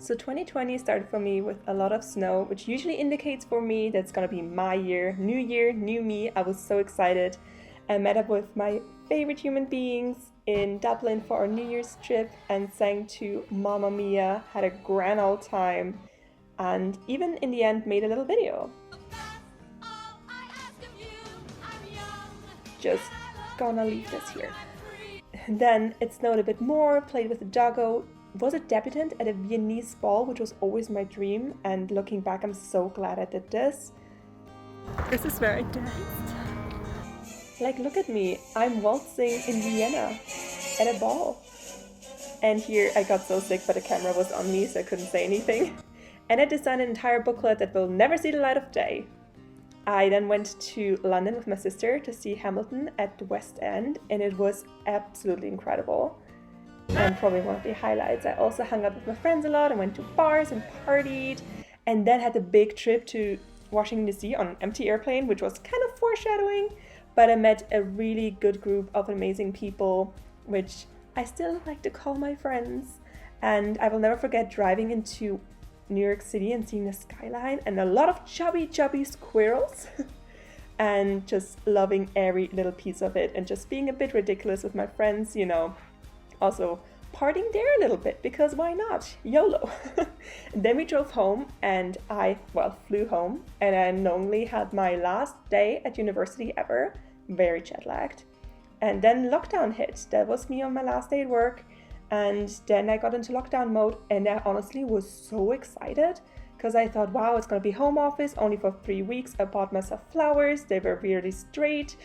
So 2020 started for me with a lot of snow, which usually indicates for me that it's gonna be my year, new me. I was so excited. I met up with my favorite human beings in Dublin for our New Year's trip and sang to Mamma Mia, had a grand old time, and even in the end made a little video. Just gonna leave this here. Then it snowed a bit more, played with the doggo, was a debutant at a Viennese ball, which was always my dream, and looking back I'm so glad I did this. This is where I danced. Like, look at me, I'm waltzing in Vienna at a ball. And here I got so sick but the camera was on me so I couldn't say anything. And I designed an entire booklet that will never see the light of day. I then went to London with my sister to see Hamilton at the West End, and it was absolutely incredible. And probably one of the highlights. I also hung out with my friends a lot and went to bars and partied, and then had a big trip to Washington DC on an empty airplane, which was kind of foreshadowing, but I met a really good group of amazing people, which I still like to call my friends. And I will never forget driving into New York City and seeing the skyline and a lot of chubby squirrels and just loving every little piece of it and just being a bit ridiculous with my friends, you know. Also partying there a little bit, because why not? YOLO. Then we drove home and I flew home, and I knowingly had my last day at university ever, very jet lagged. And then lockdown hit. That was me on my last day at work, and then I got into lockdown mode, and I honestly was so excited because I thought, wow, it's gonna be home office only for 3 weeks. I bought myself flowers, they were really straight,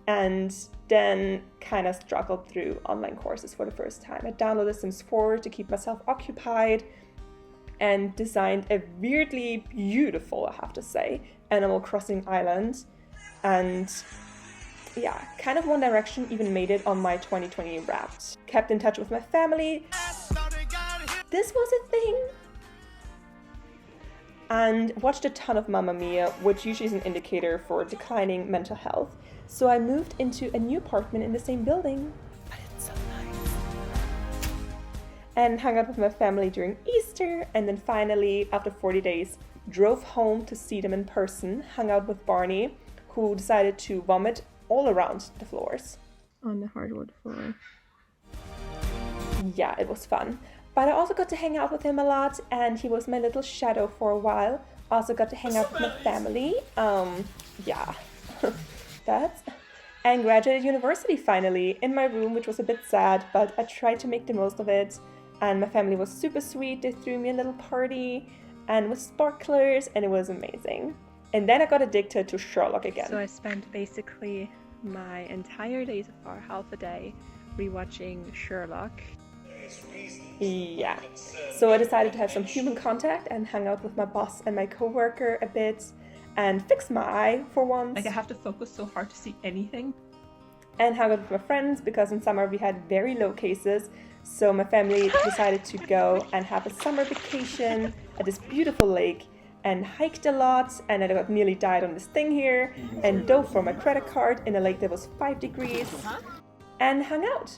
and then kind of struggled through online courses for the first time. I downloaded Sims 4 to keep myself occupied and designed a weirdly beautiful, I have to say, Animal Crossing island. And yeah, kind of One Direction even made it on my 2020 Wrapped. Kept in touch with my family. This was a thing. And watched a ton of Mamma Mia, which usually is an indicator for declining mental health. So I moved into a new apartment in the same building, but it's so nice. And hung out with my family during Easter, and then finally, after 40 days, drove home to see them in person, hung out with Barney, who decided to vomit all around the floors. On the hardwood floor. Yeah, it was fun. But I also got to hang out with him a lot, and he was my little shadow for a while. Also got to hang out with my family. Yeah. And graduated university finally in my room, which was a bit sad, but I tried to make the most of it. And my family was super sweet. They threw me a little party and with sparklers, and it was amazing. And then I got addicted to Sherlock again. So I spent basically my entire day so far, half a day, rewatching Sherlock. Yeah. So I decided to have some human contact and hang out with my boss and my coworker a bit and fix my eye for once. Like, I have to focus so hard to see anything. And hang out with my friends, because in summer we had very low cases. So my family decided to go and have a summer vacation at this beautiful lake, and hiked a lot, and I got nearly died on this thing here, and dove for my credit card in a lake that was 5 degrees, and hung out.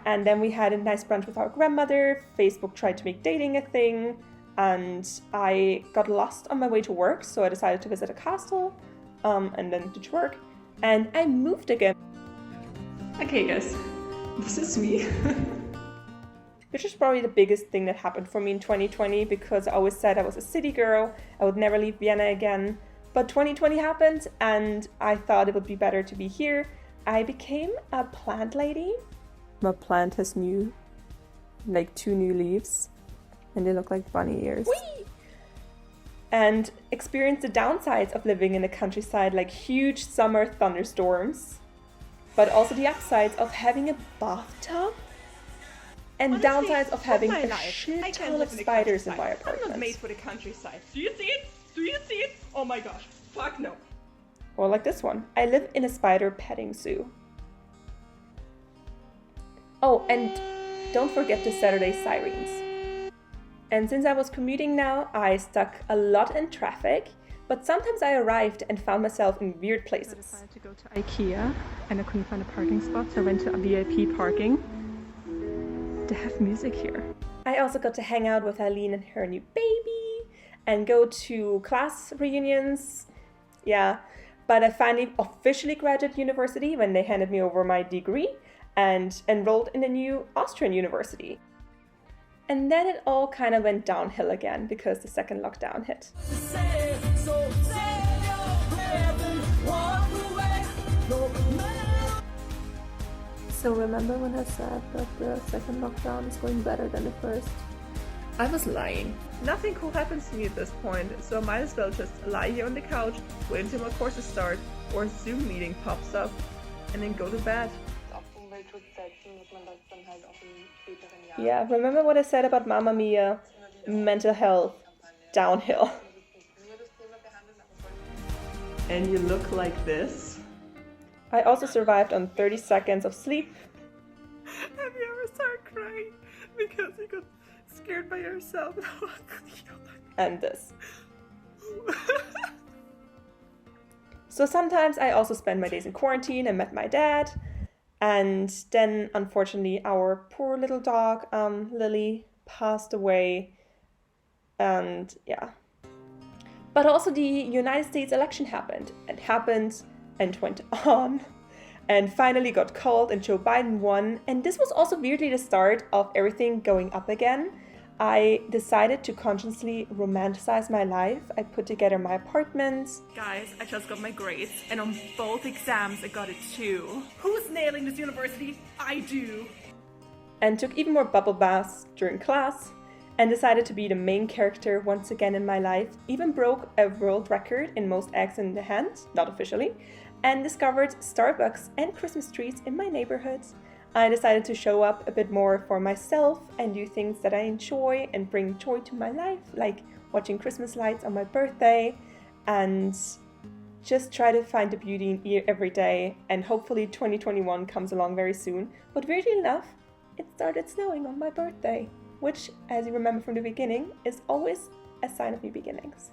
And then we had a nice brunch with our grandmother. Facebook tried to make dating a thing, and I got lost on my way to work, so I decided to visit a castle, and then to work, and I moved again. Okay guys, this is me. Which is probably the biggest thing that happened for me in 2020, because I always said I was a city girl, I would never leave Vienna again. But 2020 happened, and I thought it would be better to be here. I became a plant lady. My plant has 2 new leaves, and they look like bunny ears. Whee! And experienced the downsides of living in the countryside, like huge summer thunderstorms, but also the upsides of having a bathtub, and honestly, downsides of having a shit ton of spiders in my apartment. I'm not made for the countryside. Do you see it? Do you see it? Oh my gosh. Fuck no. Or like this one. I live in a spider petting zoo. Oh, and don't forget the Saturday sirens. And since I was commuting now, I stuck a lot in traffic, but sometimes I arrived and found myself in weird places. I decided to go to IKEA, and I couldn't find a parking spot, so I went to a VIP parking. They have music here. I also got to hang out with Eileen and her new baby and go to class reunions. Yeah, but I finally officially graduated university when they handed me over my degree and enrolled in a new Austrian university. And then it all kind of went downhill again because the second lockdown hit. So remember when I said that the second lockdown is going better than the first? I was lying. Nothing cool happens to me at this point, so I might as well just lie here on the couch, wait until my courses start, or a Zoom meeting pops up, and then go to bed. Yeah, remember what I said about Mamma Mia? Mental health, downhill. And you look like this. I also survived on 30 seconds of sleep. Have you ever started crying because you got scared by yourself? And this. So sometimes I also spend my days in quarantine and met my dad. And then, unfortunately, our poor little dog, Lily, passed away. And yeah. But also the United States election happened. It happened and went on. And finally got called and Joe Biden won. And this was also weirdly the start of everything going up again. I decided to consciously romanticize my life. I put together my apartment. Guys, I just got my grades, and on both exams I got a 2. Who's nailing this university? I do! And took even more bubble baths during class. And decided to be the main character once again in my life. Even broke a world record in most eggs in the hand, not officially. And discovered Starbucks and Christmas trees in my neighborhood. I decided to show up a bit more for myself and do things that I enjoy and bring joy to my life, like watching Christmas lights on my birthday, and just try to find the beauty in every day. And hopefully 2021 comes along very soon. But weirdly enough, it started snowing on my birthday, which, as you remember from the beginning, is always a sign of new beginnings.